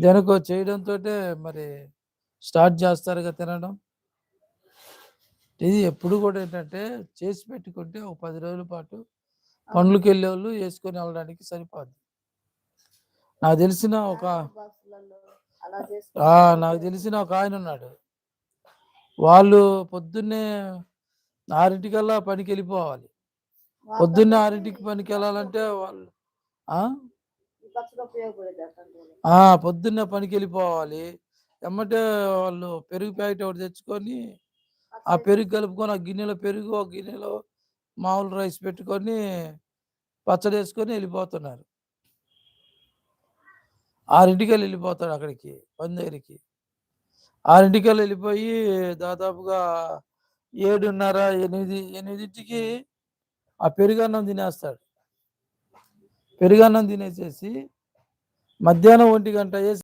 దేనికో చేయడంతోటే మరి స్టార్ట్ చేస్తారుగా తినడం. ఇది ఎప్పుడు కూడా ఏంటంటే చేసి పెట్టుకుంటే ఒక 10 రోజుల పాటు పనులకెళ్ళేవాళ్ళు యేసుకొని వెళ్ళడానికి సరిపోద్ది. నాకు తెలిసిన ఒక నాకు తెలిసిన ఒక ఆయనున్నాడు. వాళ్ళు పొద్దున్నే 6:00కల్లా పనికెళ్ళిపోవాలి. పొద్దున్నే 6:00కి పనికెళ్ళాలంటే వాళ్ళు పొద్దున్నే పనికెళ్ళిపోవాలి. ఎమ్మటే వాళ్ళు పెరుగు ప్యాకెట్ ఒకటి తెచ్చుకొని, ఆ పెరుగు కలుపుకొని, ఆ గిన్నెలో పెరుగు, ఒక గిన్నెలో మామూలు రైస్ పెట్టుకొని, పచ్చడేసుకొని వెళ్ళిపోతున్నారు. 6:00కల్లా వెళ్ళిపోతాడు అక్కడికి, పని దగ్గరికి. 6:00కల్లా వెళ్ళిపోయి దాదాపుగా 7:30, 8కి ఆ పెరుగన్నం తినేస్తాడు. పెరుగన్నం తినేసేసి మధ్యాహ్నం 1 గంట అయ్యేసరికి